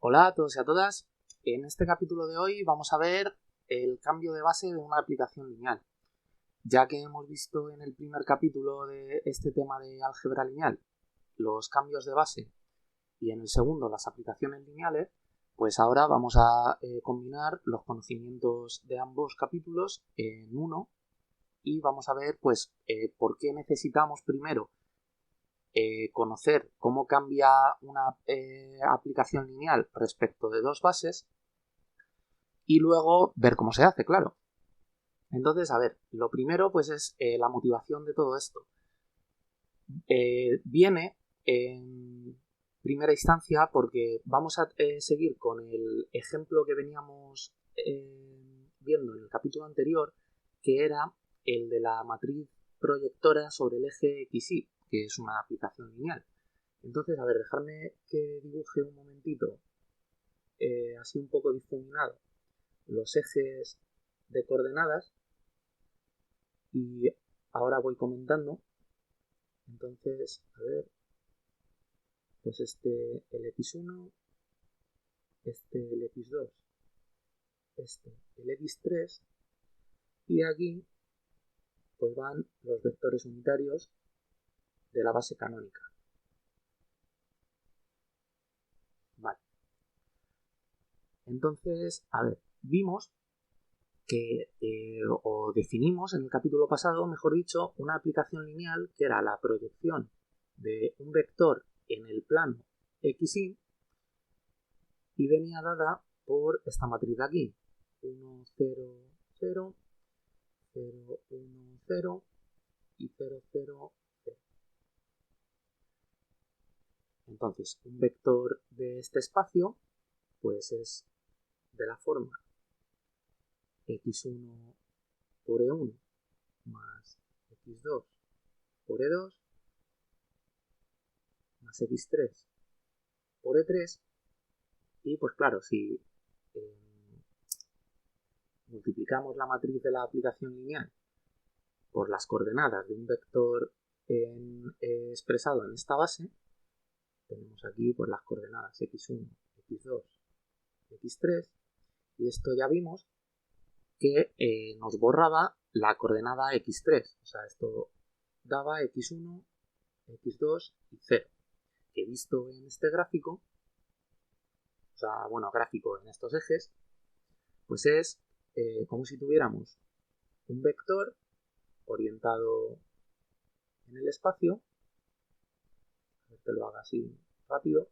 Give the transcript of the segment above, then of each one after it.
Hola a todos y a todas. En este capítulo de hoy vamos a ver el cambio de base de una aplicación lineal. Ya que hemos visto en el primer capítulo de este tema de álgebra lineal los cambios de base y en el segundo las aplicaciones lineales, pues ahora vamos a combinar los conocimientos de ambos capítulos en uno y vamos a ver pues por qué necesitamos primero conocer cómo cambia una aplicación lineal respecto de dos bases y luego ver cómo se hace, claro. Entonces, a ver, lo primero pues es la motivación de todo esto. Viene en primera instancia porque vamos a seguir con el ejemplo que veníamos viendo en el capítulo anterior, que era el de la matriz proyectora sobre el eje XY, que es una aplicación lineal. Entonces, a ver, dejarme que dibuje un momentito, así un poco difuminado, los ejes de coordenadas y ahora voy comentando. Entonces, a ver, pues el x1, el x2, el x3 y aquí pues van los vectores unitarios de la base canónica. Vale. Entonces, a ver, vimos que, o definimos en el capítulo pasado, mejor dicho, una aplicación lineal que era la proyección de un vector en el plano XY y venía dada por esta matriz de aquí, 1, 0, 0, 0, 1, 0 y 0, 0, 0. Entonces, un vector de este espacio pues es de la forma x1 por e1 más x2 por e2 más x3 por e3 y pues claro, si eh, multiplicamos la matriz de la aplicación lineal por las coordenadas de un vector expresado en esta base, tenemos aquí pues las coordenadas x1, x2, x3 y esto ya vimos que nos borraba la coordenada x3, o sea, esto daba x1, x2 y 0, que visto en este gráfico, o sea, bueno, gráfico en estos ejes, pues es como si tuviéramos un vector orientado en el espacio, a ver que lo haga así rápido,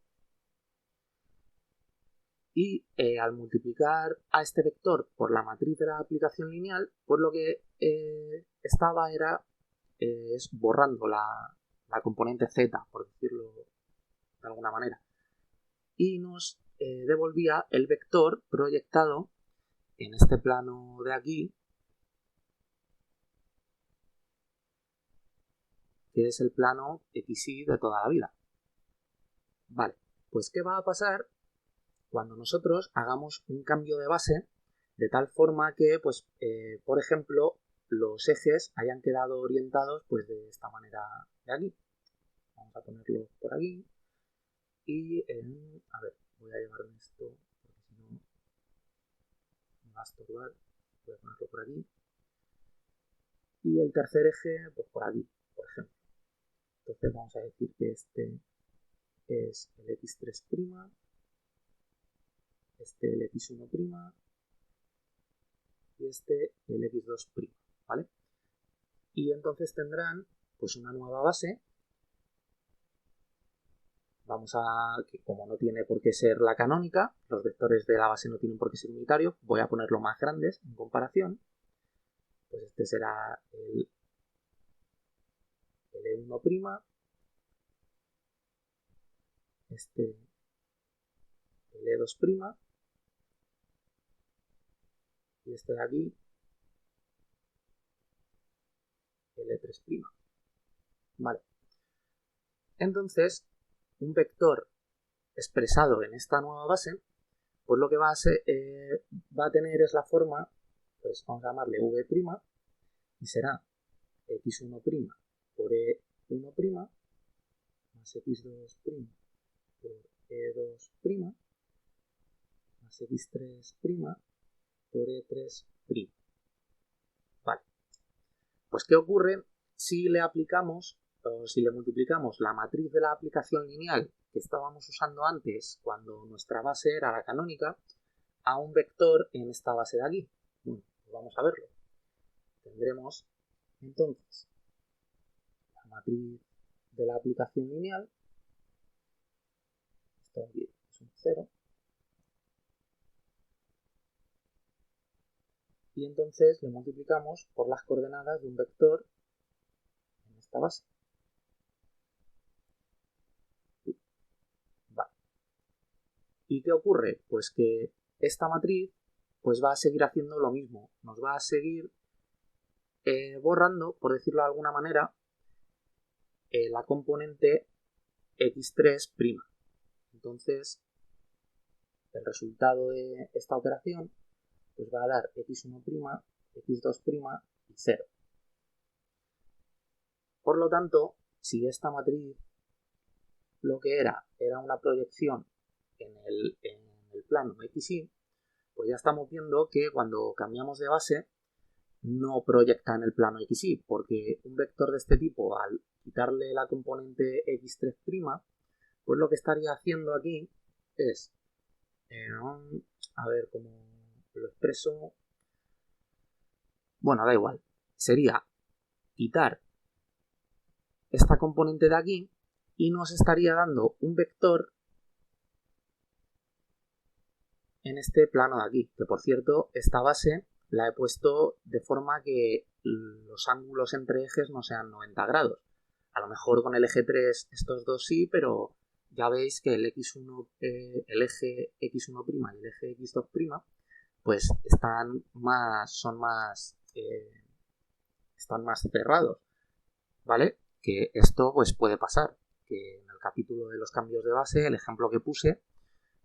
y al multiplicar a este vector por la matriz de la aplicación lineal, pues lo que estaba era es borrando la componente z, por decirlo de alguna manera, y nos devolvía el vector proyectado en este plano de aquí, que es el plano XY de toda la vida. Vale, pues ¿qué va a pasar cuando nosotros hagamos un cambio de base de tal forma que, pues, por ejemplo, los ejes hayan quedado orientados pues de esta manera de aquí? Vamos a ponerlo por aquí y, a ver, voy a llevarme esto porque si no me va a estorbar. Voy a ponerlo por aquí. Y el tercer eje, pues por aquí, por ejemplo. Entonces vamos a decir que este es el x3', este el x1' y este el x2', ¿vale? Y entonces tendrán pues una nueva base. Vamos a, que como no tiene por qué ser la canónica, los vectores de la base no tienen por qué ser unitarios, voy a ponerlo más grandes en comparación. Pues este será el e1', este el e2' y este de aquí el e3'. Vale. Entonces, un vector expresado en esta nueva base, pues lo que va a tener es la forma, pues vamos a llamarle v' y será x1' por e1' más x2' por e2' más x3' por e3'. Vale. Pues ¿qué ocurre si le aplicamos o si le multiplicamos la matriz de la aplicación lineal que estábamos usando antes cuando nuestra base era la canónica a un vector en esta base de aquí? Bueno, pues vamos a verlo. Tendremos entonces la matriz de la aplicación lineal, esto de aquí es un 0, y entonces le multiplicamos por las coordenadas de un vector en esta base. Vale. ¿Y qué ocurre? Pues que esta matriz pues va a seguir haciendo lo mismo, nos va a seguir borrando, por decirlo de alguna manera, la componente x3'. Entonces, el resultado de esta operación pues va a dar x1', x2' y 0. Por lo tanto, si esta matriz lo que era una proyección en el plano xy, pues ya estamos viendo que cuando cambiamos de base no proyecta en el plano xy, porque un vector de este tipo, al quitarle la componente x3', pues lo que estaría haciendo aquí es, a ver cómo lo expreso, bueno, da igual, sería quitar esta componente de aquí y nos estaría dando un vector en este plano de aquí, que por cierto, esta base la he puesto de forma que los ángulos entre ejes no sean 90 grados. A lo mejor con el eje 3 estos dos sí, pero ya veis que el x1, el eje x1' y el eje x2' pues están más cerrados, ¿vale? Que esto pues puede pasar, que en el capítulo de los cambios de base, el ejemplo que puse,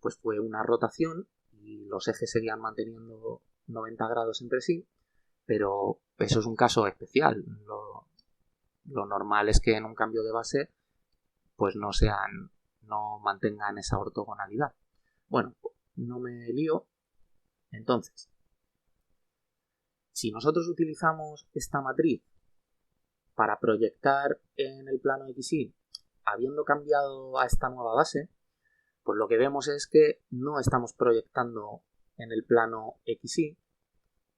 pues fue una rotación y los ejes seguían manteniendo 90 grados entre sí, pero eso es un caso especial. Lo normal es que en un cambio de base pues no mantengan esa ortogonalidad. Bueno, no me lío. Entonces, si nosotros utilizamos esta matriz para proyectar en el plano xy, habiendo cambiado a esta nueva base, pues lo que vemos es que no estamos proyectando en el plano xy,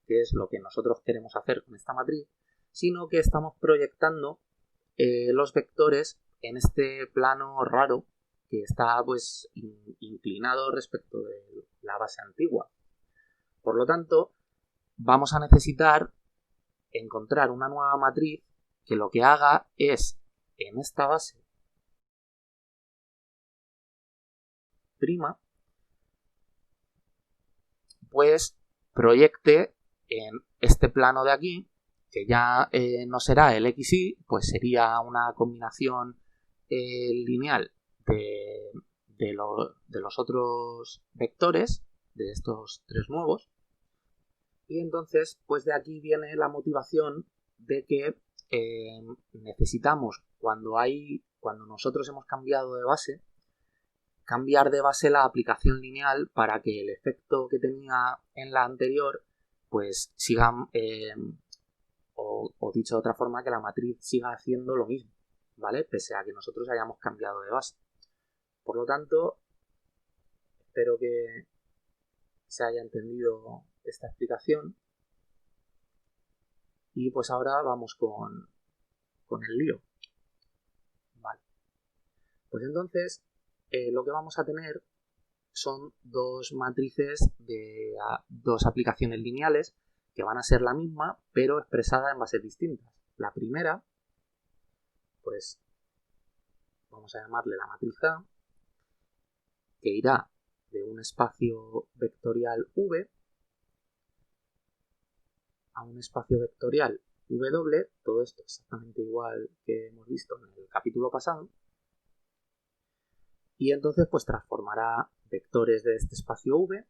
que es lo que nosotros queremos hacer con esta matriz, sino que estamos proyectando los vectores en este plano raro que está pues inclinado respecto de la base antigua. Por lo tanto, vamos a necesitar encontrar una nueva matriz que lo que haga es, en esta base prima, pues proyecte en este plano de aquí, que ya no será el xy, pues sería una combinación lineal de los otros vectores, de estos tres nuevos, y entonces pues de aquí viene la motivación de que necesitamos, cuando nosotros hemos cambiado de base, cambiar de base la aplicación lineal para que el efecto que tenía en la anterior pues siga, o dicho de otra forma, que la matriz siga haciendo lo mismo, ¿vale? Pese a que nosotros hayamos cambiado de base. Por lo tanto, espero que se haya entendido esta explicación. Y pues ahora vamos con el lío. Vale. Pues entonces, lo que vamos a tener son dos matrices de dos aplicaciones lineales que van a ser la misma, pero expresada en bases distintas. La primera, pues vamos a llamarle la matriz A, que irá de un espacio vectorial V a un espacio vectorial W, todo esto exactamente igual que hemos visto en el capítulo pasado, y entonces pues transformará vectores de este espacio V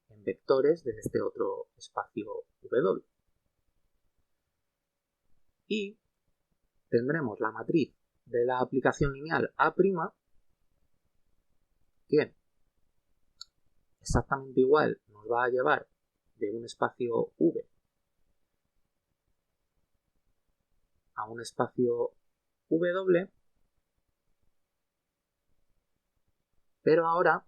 en vectores de este otro espacio W. Y tendremos la matriz de la aplicación lineal A', que exactamente igual nos va a llevar de un espacio V a un espacio W, pero ahora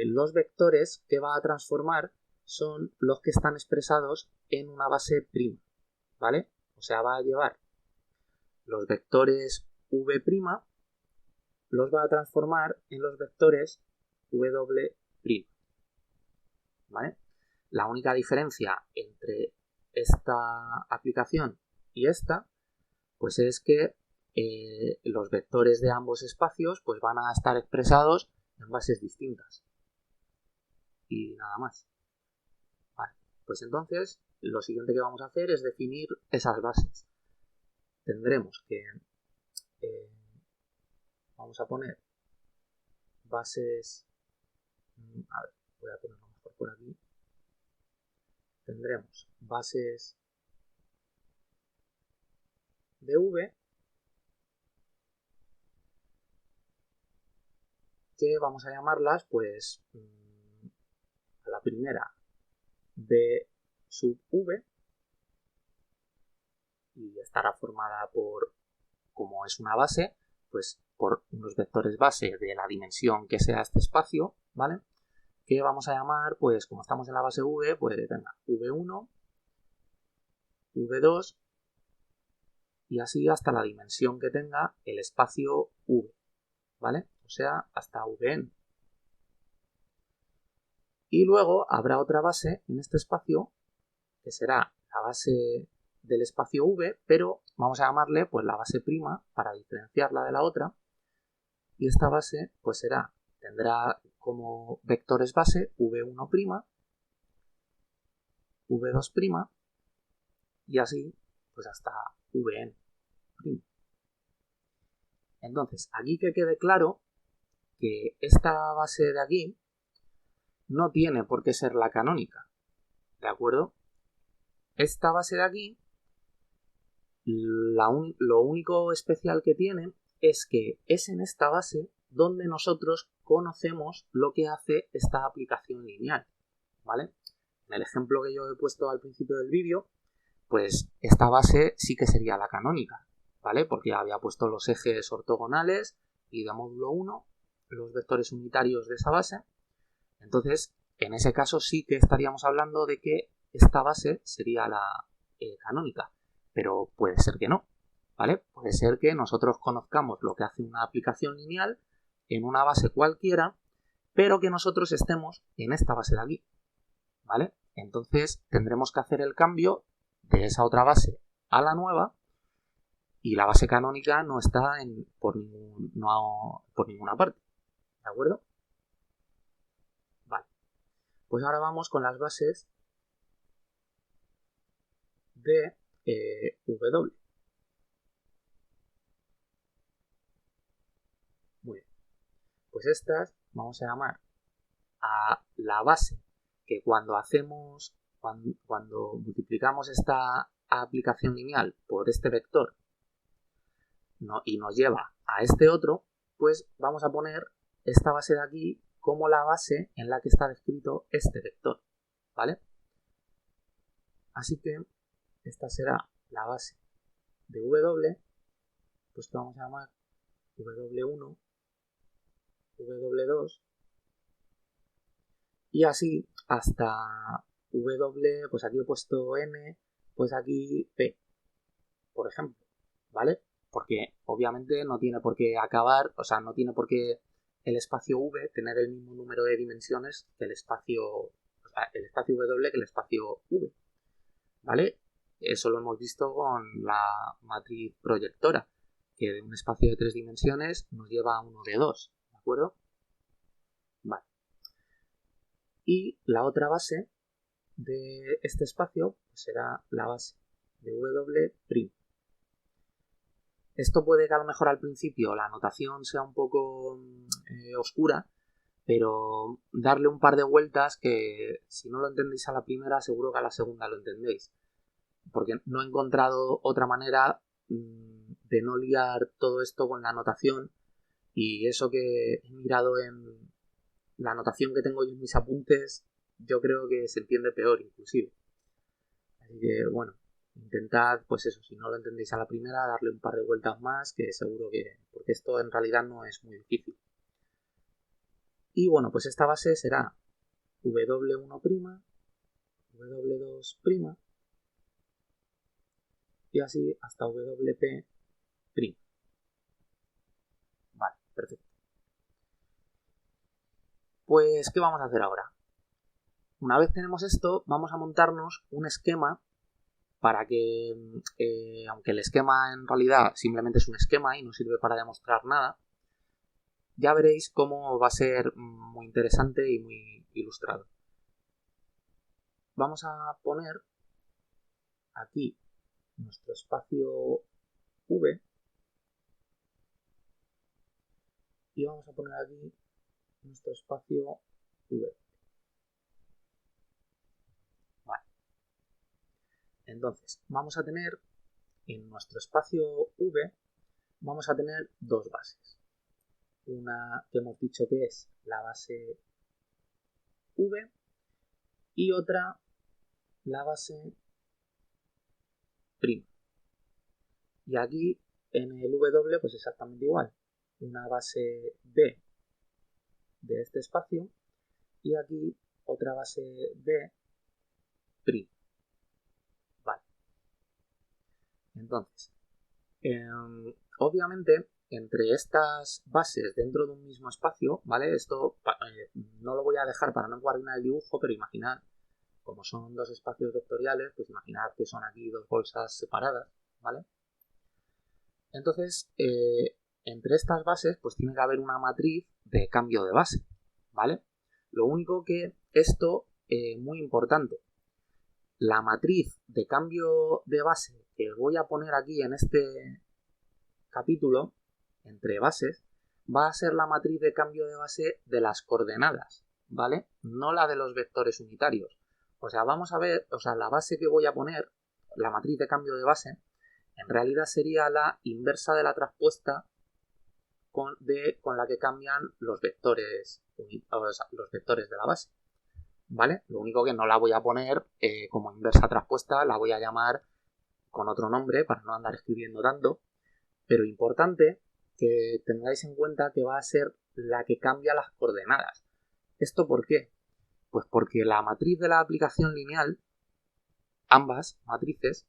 los vectores que va a transformar son los que están expresados en una base prima, ¿vale? O sea, va a llevar los vectores V', los va a transformar en los vectores W', ¿vale? La única diferencia entre esta aplicación y esta, pues es que los vectores de ambos espacios pues van a estar expresados en bases distintas. Y nada más. Vale, pues entonces lo siguiente que vamos a hacer es definir esas bases. Tendremos que vamos a poner bases, a ver, voy a ponerlo mejor por aquí. Tendremos bases de V que vamos a llamarlas, pues, a la primera B sub V, y estará formada por, como es una base, pues por unos vectores base de la dimensión que sea este espacio, ¿vale? Que vamos a llamar, pues como estamos en la base V, pues venga, V1, V2 y así hasta la dimensión que tenga el espacio V, ¿vale? O sea, hasta Vn. Y luego habrá otra base en este espacio que será la base del espacio V, pero vamos a llamarle pues la base prima para diferenciarla de la otra. Y esta base pues tendrá como vectores base V1', V2' y así pues hasta Vn'. Entonces, aquí que quede claro que esta base de aquí no tiene por qué ser la canónica, ¿de acuerdo? Esta base de aquí, lo único especial que tiene es que es en esta base donde nosotros conocemos lo que hace esta aplicación lineal, ¿vale? En el ejemplo que yo he puesto al principio del vídeo, pues esta base sí que sería la canónica, ¿vale? Porque había puesto los ejes ortogonales y de módulo 1, los vectores unitarios de esa base. Entonces, en ese caso sí que estaríamos hablando de que esta base sería la canónica, pero puede ser que no, ¿vale? Puede ser que nosotros conozcamos lo que hace una aplicación lineal en una base cualquiera, pero que nosotros estemos en esta base de aquí, ¿vale? Entonces tendremos que hacer el cambio de esa otra base a la nueva y la base canónica no está por ninguna parte, ¿de acuerdo? Vale, pues ahora vamos con las bases de W. Muy bien, pues estas vamos a llamar a la base que cuando multiplicamos esta aplicación lineal por este vector y nos lleva a este otro, pues vamos a poner esta base de aquí como la base en la que está descrito este vector, ¿vale? Así que esta será la base de W, pues que vamos a llamar W1, W2 y así hasta W, pues aquí he puesto N, pues aquí P, por ejemplo, ¿vale? Porque obviamente no tiene por qué acabar, o sea, no tiene por qué el espacio V tener el mismo número de dimensiones que el espacio W que el espacio V, ¿vale? Eso lo hemos visto con la matriz proyectora, que de un espacio de 3 dimensiones nos lleva a uno de 2, ¿de acuerdo? Vale. Y la otra base de este espacio será la base de W'. Esto puede que a lo mejor al principio la notación sea un poco oscura, pero darle un par de vueltas que si no lo entendéis a la primera seguro que a la segunda lo entendéis, porque no he encontrado otra manera de no liar todo esto con la notación, y eso que he mirado en la notación que tengo yo en mis apuntes yo creo que se entiende peor inclusive. Así que bueno, intentad, pues eso, si no lo entendéis a la primera, darle un par de vueltas más, que seguro que... porque esto en realidad no es muy difícil. Y bueno, pues esta base será W1', W2', y así hasta WP'. Vale, perfecto. Pues, ¿qué vamos a hacer ahora? Una vez tenemos esto, vamos a montarnos un esquema para que, aunque el esquema en realidad simplemente es un esquema y no sirve para demostrar nada, ya veréis cómo va a ser muy interesante y muy ilustrado. Vamos a poner aquí nuestro espacio V y vamos a poner aquí nuestro espacio V. Vale. Entonces, vamos a tener en nuestro espacio V, vamos a tener dos bases. Una que hemos dicho que es la base V y otra la base prima. Y aquí en el W pues exactamente igual. Una base B de este espacio y aquí otra base B prima. Vale. Entonces, obviamente entre estas bases dentro de un mismo espacio, ¿vale? Esto no lo voy a dejar para no encuadrinar el dibujo, pero imaginad, como son dos espacios vectoriales, pues imaginad que son aquí dos bolsas separadas, ¿vale? Entonces, entre estas bases, pues tiene que haber una matriz de cambio de base, ¿vale? Lo único que esto, muy importante, la matriz de cambio de base que voy a poner aquí en este capítulo, entre bases, va a ser la matriz de cambio de base de las coordenadas, ¿vale? No la de los vectores unitarios. O sea, vamos a ver, o sea, la base que voy a poner, la matriz de cambio de base, en realidad sería la inversa de la traspuesta con la que cambian los vectores, o sea, los vectores de la base, ¿vale? Lo único que no la voy a poner como inversa traspuesta, la voy a llamar con otro nombre para no andar escribiendo tanto, pero importante que tengáis en cuenta que va a ser la que cambia las coordenadas. ¿Esto por qué? Pues porque la matriz de la aplicación lineal, ambas matrices,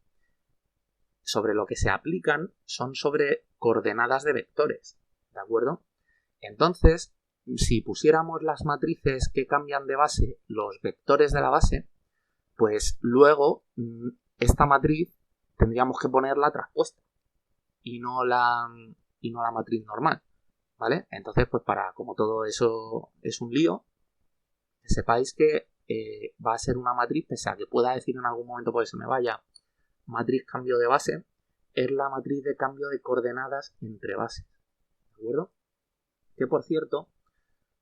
sobre lo que se aplican son sobre coordenadas de vectores, ¿de acuerdo? Entonces, si pusiéramos las matrices que cambian de base los vectores de la base, pues luego esta matriz tendríamos que ponerla traspuesta y no la matriz normal, ¿vale? Entonces, pues como todo eso es un lío, que sepáis que va a ser una matriz, pese a que pueda decir en algún momento, porque se me vaya, matriz cambio de base, es la matriz de cambio de coordenadas entre bases, ¿de acuerdo? Que por cierto,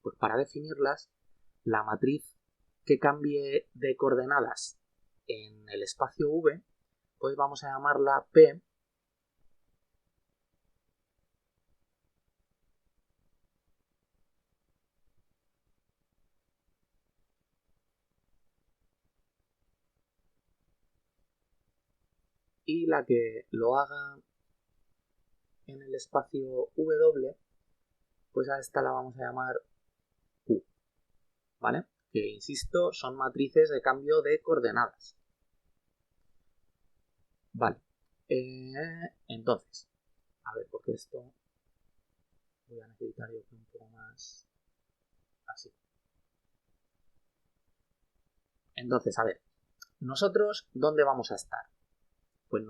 pues para definirlas, la matriz que cambie de coordenadas en el espacio V, pues vamos a llamarla P y la que lo haga en el espacio W, pues a esta la vamos a llamar Q, ¿vale? Que, insisto, son matrices de cambio de coordenadas. Vale. Entonces, a ver, porque esto voy a necesitar yo un poco más así. Entonces, a ver, ¿nosotros dónde vamos a estar? Pues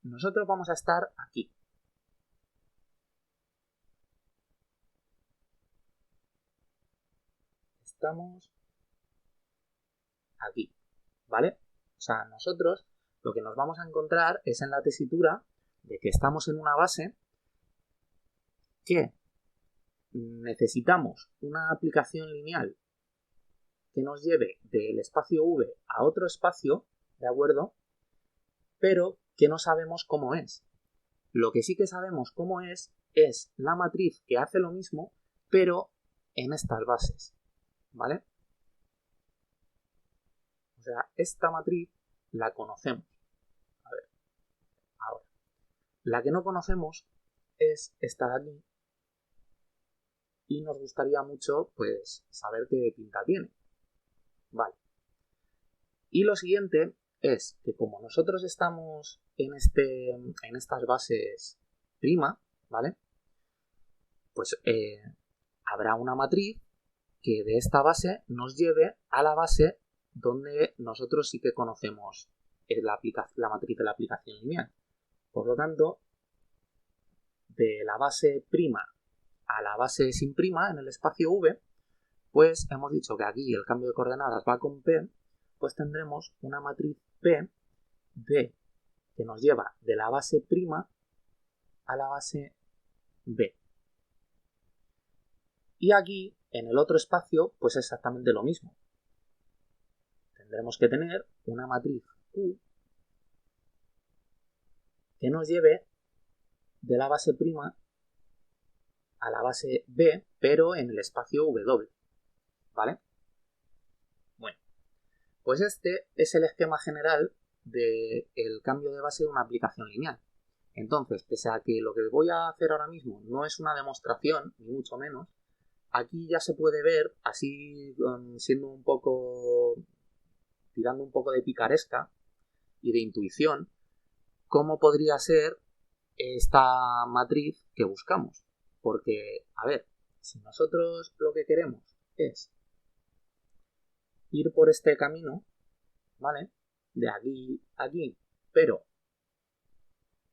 nosotros vamos a estar aquí. Estamos aquí, ¿vale? O sea, nosotros lo que nos vamos a encontrar es en la tesitura de que estamos en una base que necesitamos una aplicación lineal que nos lleve del espacio V a otro espacio, ¿de acuerdo? Pero que no sabemos cómo es. Lo que sí que sabemos cómo es la matriz que hace lo mismo, pero en estas bases. ¿vale? O sea, esta matriz la conocemos. A ver, ahora. La que no conocemos es esta de aquí y nos gustaría mucho, pues, saber qué pinta tiene. Vale. Y lo siguiente es que como nosotros estamos en estas bases prima, ¿vale? Pues habrá una matriz que de esta base nos lleve a la base donde nosotros sí que conocemos la matriz de la aplicación lineal. Por lo tanto, de la base prima a la base sin prima en el espacio V, pues hemos dicho que aquí el cambio de coordenadas va con P, pues tendremos una matriz P que nos lleva de la base prima a la base B. Y aquí, en el otro espacio, pues exactamente lo mismo. Tendremos que tener una matriz Q que nos lleve de la base prima a la base B, pero en el espacio W. ¿Vale? Bueno, pues este es el esquema general del cambio de base de una aplicación lineal. Entonces, pese a que lo que voy a hacer ahora mismo no es una demostración, ni mucho menos, aquí ya se puede ver, así siendo un poco, tirando un poco de picaresca y de intuición, cómo podría ser esta matriz que buscamos. Porque, a ver, si nosotros lo que queremos es ir por este camino, ¿vale? De aquí a aquí, pero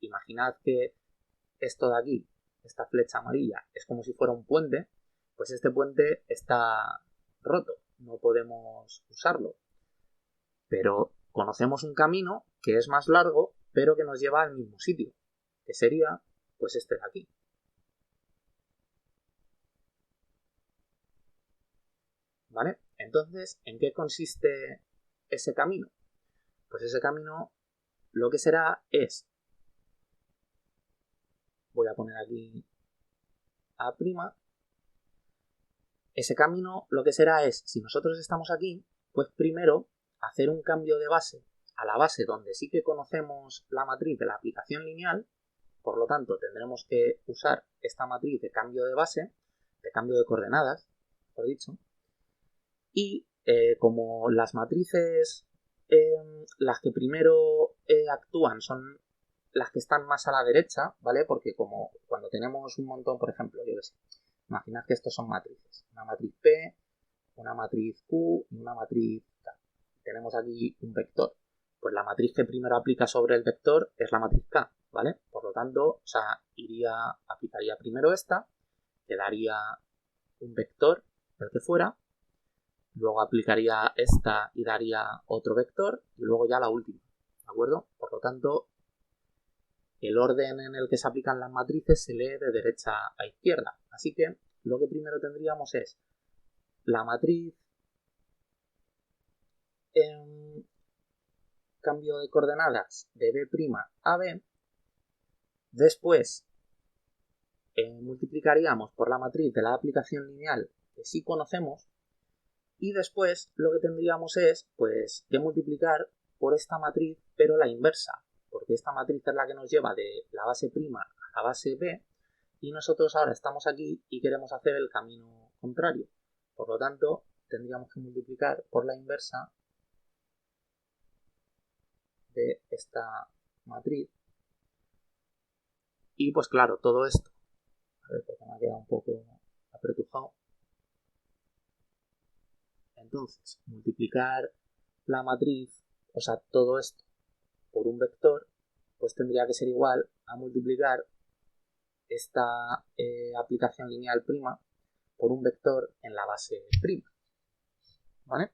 imaginad que esto de aquí, esta flecha amarilla, es como si fuera un puente, pues este puente está roto, no podemos usarlo. Pero conocemos un camino que es más largo, pero que nos lleva al mismo sitio, que sería pues este de aquí. ¿Vale? Entonces, ¿en qué consiste ese camino? Pues ese camino lo que será es, voy a poner aquí A', ese camino lo que será es, si nosotros estamos aquí, pues primero hacer un cambio de base a la base donde sí que conocemos la matriz de la aplicación lineal, por lo tanto tendremos que usar esta matriz de cambio de base, de cambio de coordenadas, mejor dicho, y como las matrices, las que primero actúan son las que están más a la derecha, ¿vale? Porque como cuando tenemos un montón, por ejemplo, yo qué sé, imaginad que estos son matrices, una matriz P, una matriz Q y una matriz K. Tenemos aquí un vector. Pues la matriz que primero aplica sobre el vector es la matriz K, ¿vale? Por lo tanto, o sea, aplicaría primero esta, que daría un vector, el que fuera, luego aplicaría esta y daría otro vector, y luego ya la última, ¿de acuerdo? Por lo tanto, el orden en el que se aplican las matrices se lee de derecha a izquierda. Así que lo que primero tendríamos es la matriz en cambio de coordenadas de B' a B. Después multiplicaríamos por la matriz de la aplicación lineal que sí conocemos. Y después lo que tendríamos es pues que multiplicar por esta matriz, pero la inversa, porque esta matriz es la que nos lleva de la base prima a la base B, y nosotros ahora estamos aquí y queremos hacer el camino contrario. Por lo tanto, tendríamos que multiplicar por la inversa de esta matriz. Y pues claro, todo esto, a ver, porque me ha quedado un poco apretujado. Entonces, multiplicar la matriz, o sea, todo esto por un vector, pues tendría que ser igual a multiplicar esta aplicación lineal prima por un vector en la base prima. ¿Vale?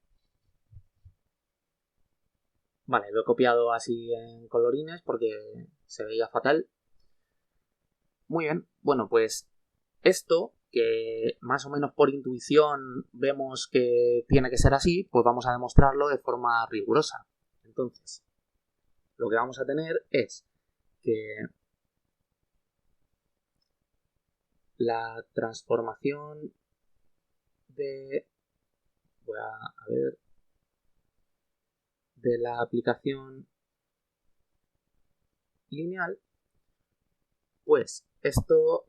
Vale, lo he copiado así en colorines porque se veía fatal. Muy bien, bueno, pues esto, que más o menos por intuición vemos que tiene que ser así, pues vamos a demostrarlo de forma rigurosa. Entonces, lo que vamos a tener es que la transformación de voy a ver, de la aplicación lineal, pues esto,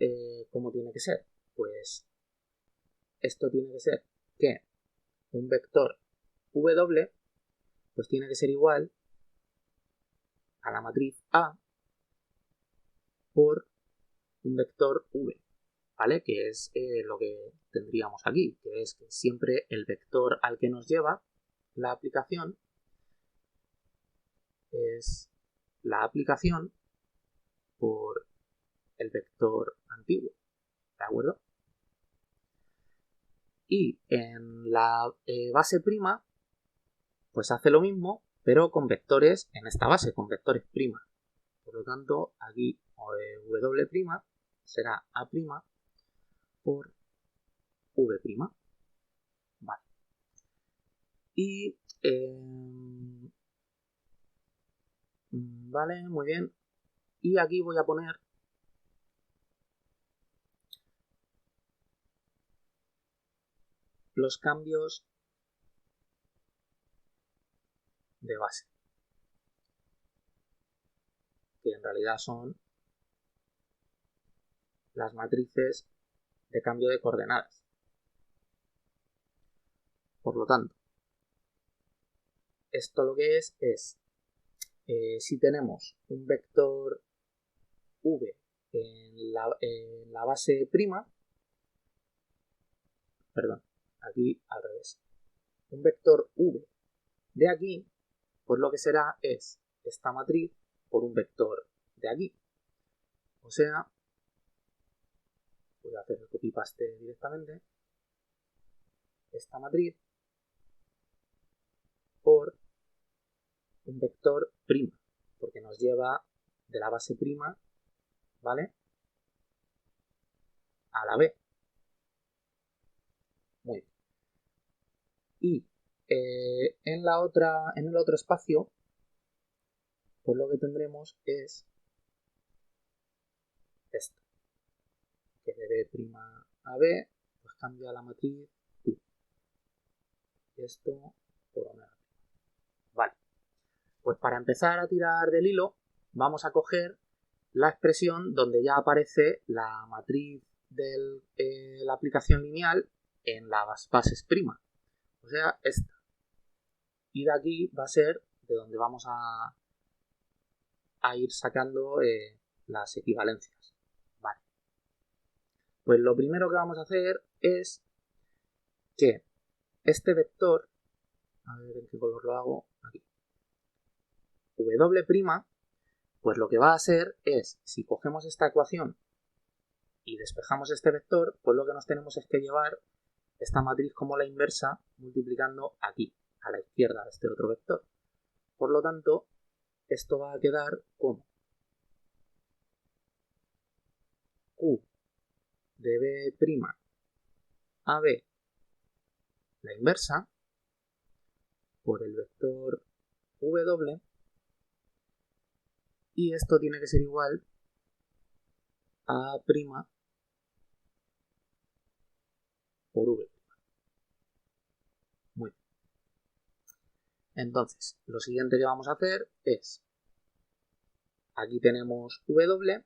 ¿cómo tiene que ser? Pues esto tiene que ser que un vector W pues tiene que ser igual a la matriz A por un vector V, ¿vale? Que es lo que tendríamos aquí, que es que siempre el vector al que nos lleva la aplicación es la aplicación por el vector antiguo, ¿de acuerdo? Y en la base prima, pues hace lo mismo, pero con vectores en esta base, con vectores prima. Por lo tanto, aquí W' será A' por V'. Vale. Y vale, muy bien. Y aquí voy a poner los cambios de base, que en realidad son las matrices de cambio de coordenadas. Por lo tanto, esto lo que es si tenemos un vector v en la base prima, perdón, aquí al revés, un vector v de aquí, pues lo que será es esta matriz por un vector de aquí. O sea, voy a hacer el copy-paste directamente, esta matriz por un vector prima, porque nos lleva de la base prima, ¿vale?, a la B. Muy bien. Y en el otro espacio, pues lo que tendremos es esto, que de B' a B, pues cambia la matriz U. Esto por omega. Vale. Pues para empezar a tirar del hilo, vamos a coger la expresión donde ya aparece la matriz de la aplicación lineal en las bases prima. O sea, esta. Y de aquí va a ser de donde vamos a ir sacando las equivalencias. Vale. Pues lo primero que vamos a hacer es que este vector, a ver en qué color lo hago, aquí, W', pues lo que va a ser es, si cogemos esta ecuación y despejamos este vector, pues lo que nos tenemos es que llevar esta matriz como la inversa multiplicando aquí, a la izquierda de este otro vector. Por lo tanto, esto va a quedar como Q de B' a B, la inversa, por el vector W, y esto tiene que ser igual a A' por V'. Muy bien. Entonces, lo siguiente que vamos a hacer es, aquí tenemos W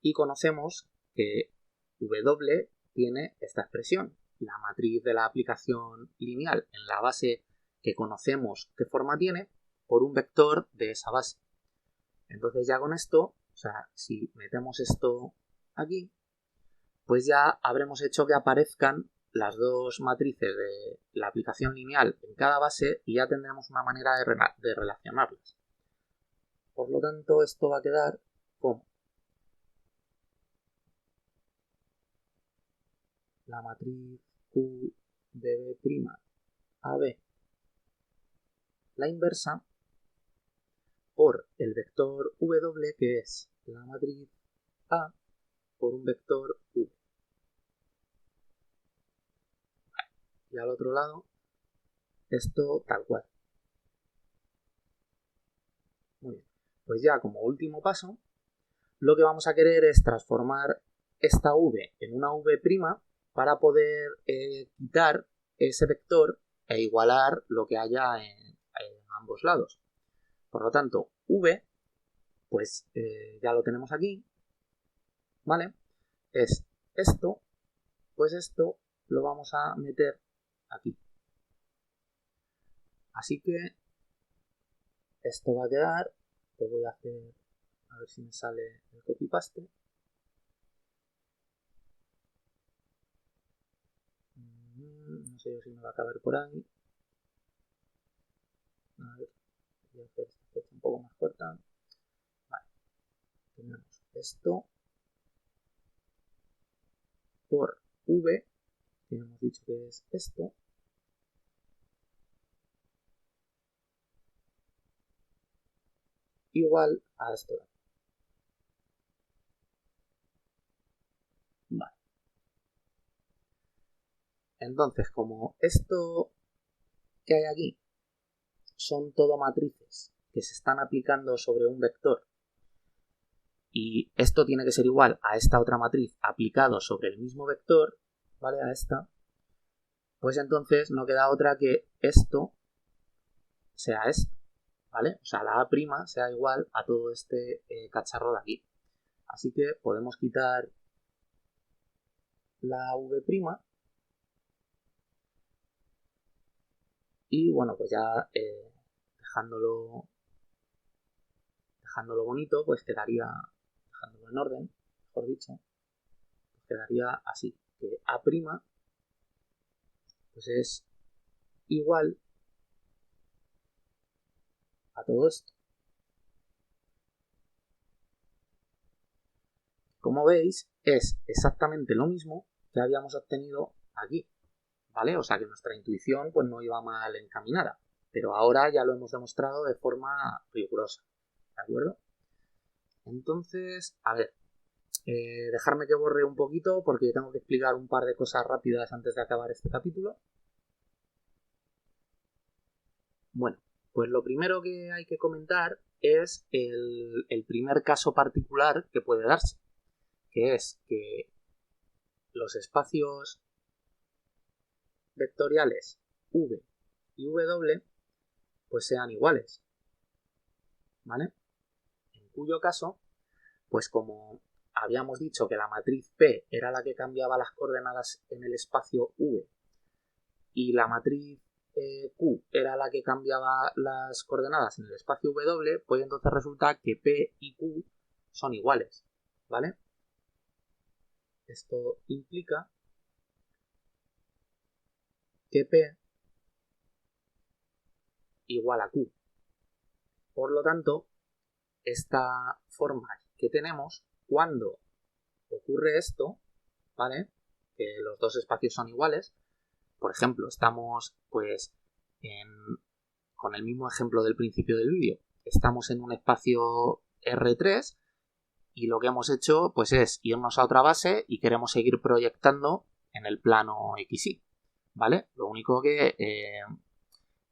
y conocemos que W tiene esta expresión, la matriz de la aplicación lineal en la base que conocemos qué forma tiene, por un vector de esa base. Entonces ya con esto, o sea, si metemos esto aquí, pues ya habremos hecho que aparezcan las dos matrices de la aplicación lineal en cada base y ya tendremos una manera de relacionarlas. Por lo tanto, esto va a quedar como la matriz Q de B' a B, la inversa, por el vector W, que es la matriz A por un vector V. Y al otro lado, esto tal cual. Muy bien. Pues ya como último paso, lo que vamos a querer es transformar esta V en una V' para poder quitar ese vector e igualar lo que haya en ambos lados. Por lo tanto, v, pues ya lo tenemos aquí, ¿vale? Es esto, pues esto lo vamos a meter aquí. Así que esto va a quedar, lo voy a hacer, a ver si me sale el copy-paste. No sé yo si me va a caber por ahí. A ver, voy a hacer esta fecha un poco más corta. Vale, tenemos esto por v, que hemos dicho que es esto, igual a esto. Vale. Entonces, como esto que hay aquí son todo matrices que se están aplicando sobre un vector y esto tiene que ser igual a esta otra matriz aplicado sobre el mismo vector, ¿vale? A esta, pues entonces no queda otra que esto sea esto, ¿vale? O sea, la A' sea igual a todo este cacharro de aquí. Así que podemos quitar la V' y bueno, pues ya dejándolo bonito, pues quedaría, dejándolo en orden, mejor dicho, pues quedaría así, que A' pues es igual a todo esto. Como veis, es exactamente lo mismo que habíamos obtenido aquí, ¿vale? O sea que nuestra intuición pues no iba mal encaminada, pero ahora ya lo hemos demostrado de forma rigurosa, ¿de acuerdo? Entonces, a ver, dejarme que borre un poquito porque tengo que explicar un par de cosas rápidas antes de acabar este capítulo. Bueno, pues lo primero que hay que comentar es el primer caso particular que puede darse, que es que los espacios vectoriales v y w pues sean iguales, ¿vale? En cuyo caso, pues como habíamos dicho que la matriz P era la que cambiaba las coordenadas en el espacio v y la matriz Q era la que cambiaba las coordenadas en el espacio W, pues entonces resulta que P y Q son iguales, ¿vale? Esto implica que P igual a Q. Por lo tanto, esta forma que tenemos, cuando ocurre esto, ¿vale? Que los dos espacios son iguales, por ejemplo, estamos pues con el mismo ejemplo del principio del vídeo, estamos en un espacio R3 y lo que hemos hecho pues es irnos a otra base y queremos seguir proyectando en el plano XY, ¿vale? Lo único que,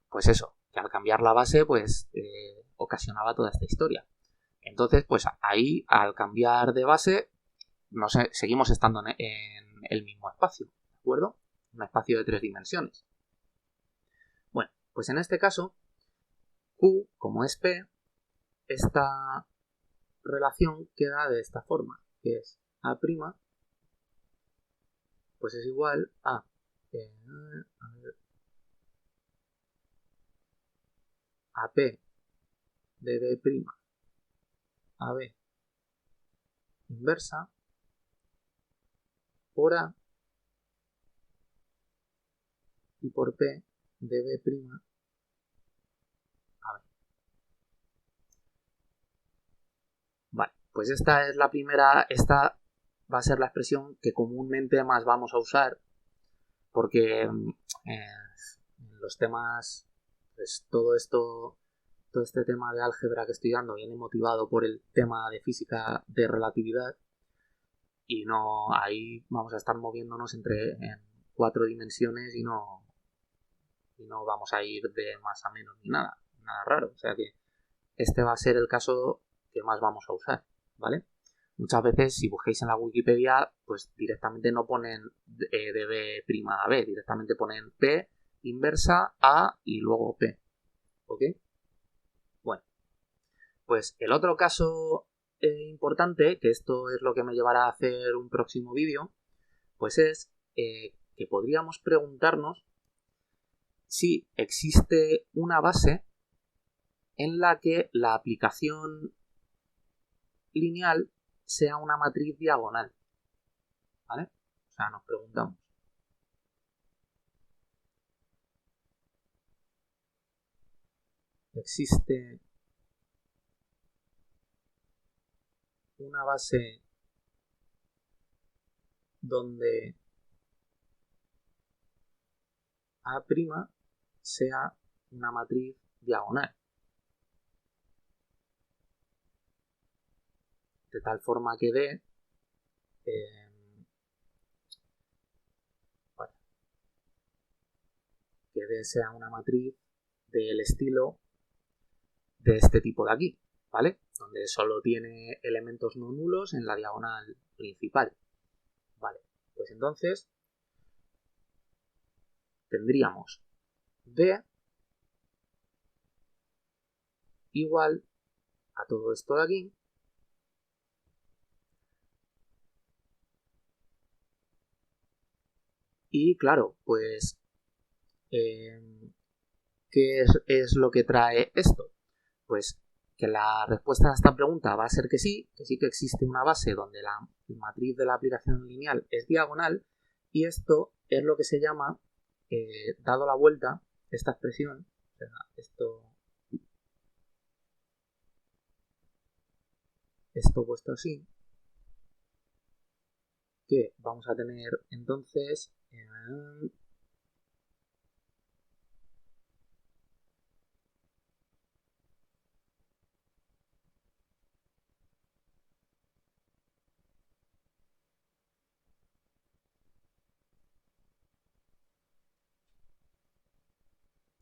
pues eso, que al cambiar la base pues ocasionaba toda esta historia. Entonces, pues ahí, al cambiar de base, no sé, seguimos estando en el mismo espacio, ¿de acuerdo? Un espacio de 3 dimensiones. Bueno, pues en este caso, Q, como es P, esta relación queda de esta forma, que es A', pues es igual a P de B' a B inversa por A y por P de B' a B. Vale, pues esta es la primera, esta va a ser la expresión que comúnmente más vamos a usar porque en los temas, pues todo este tema de álgebra que estoy dando viene motivado por el tema de física de relatividad y no, ahí vamos a estar moviéndonos en 4 dimensiones y no vamos a ir de más a menos ni nada raro, o sea que este va a ser el caso que más vamos a usar, ¿vale? Muchas veces, si busquéis en la Wikipedia, pues directamente no ponen de B' a B, directamente ponen P inversa A y luego P. ¿Ok? Bueno, pues el otro caso importante, que esto es lo que me llevará a hacer un próximo vídeo, pues es que podríamos preguntarnos si existe una base en la que la aplicación lineal sea una matriz diagonal. ¿Vale? O sea, nos preguntamos, ¿existe una base donde A' sea una matriz diagonal? De tal forma que D sea una matriz del estilo de este tipo de aquí, ¿vale? Donde solo tiene elementos no nulos en la diagonal principal. Vale, pues entonces tendríamos D igual a todo esto de aquí y claro, pues ¿qué es lo que trae esto? Pues que la respuesta a esta pregunta va a ser que sí que existe una base donde la matriz de la aplicación lineal es diagonal y esto es lo que se llama, dado la vuelta, esta expresión, o sea, esto puesto así, que vamos a tener entonces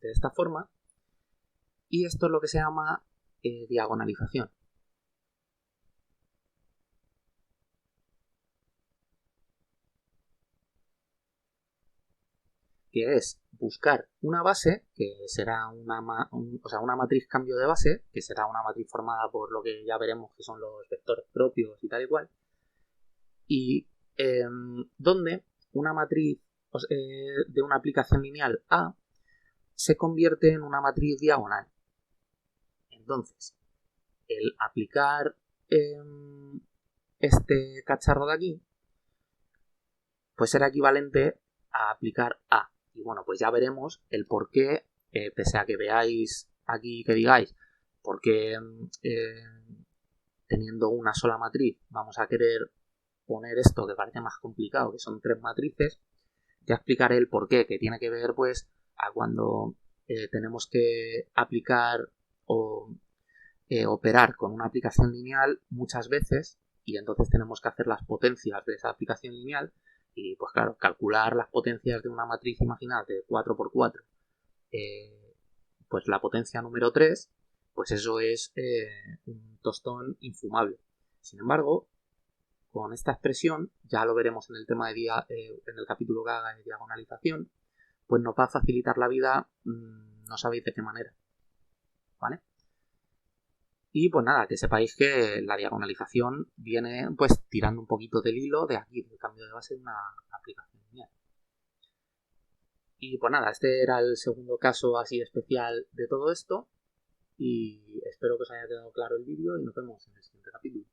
de esta forma, y esto es lo que se llama diagonalización. Que es buscar una base, que será una matriz cambio de base, que será una matriz formada por lo que ya veremos que son los vectores propios y tal y cual, y donde una matriz de una aplicación lineal A se convierte en una matriz diagonal. Entonces, el aplicar este cacharro de aquí, pues será equivalente a aplicar A. Y bueno, pues ya veremos el por qué, pese a que veáis aquí que digáis, por qué teniendo una sola matriz vamos a querer poner esto que parece más complicado, que son 3 matrices, ya explicaré el por qué, que tiene que ver pues a cuando tenemos que aplicar o operar con una aplicación lineal muchas veces y entonces tenemos que hacer las potencias de esa aplicación lineal y pues claro, calcular las potencias de una matriz, imaginad, de 4×4, pues la potencia número 3, pues eso es un tostón infumable. Sin embargo, con esta expresión, ya lo veremos en el tema en el capítulo que haga de diagonalización, pues nos va a facilitar la vida, no sabéis de qué manera, ¿vale? Y pues nada, que sepáis que la diagonalización viene pues tirando un poquito del hilo de aquí, del cambio de base de una aplicación lineal. Y pues nada, este era el segundo caso así especial de todo esto y espero que os haya quedado claro el vídeo y nos vemos en el siguiente capítulo.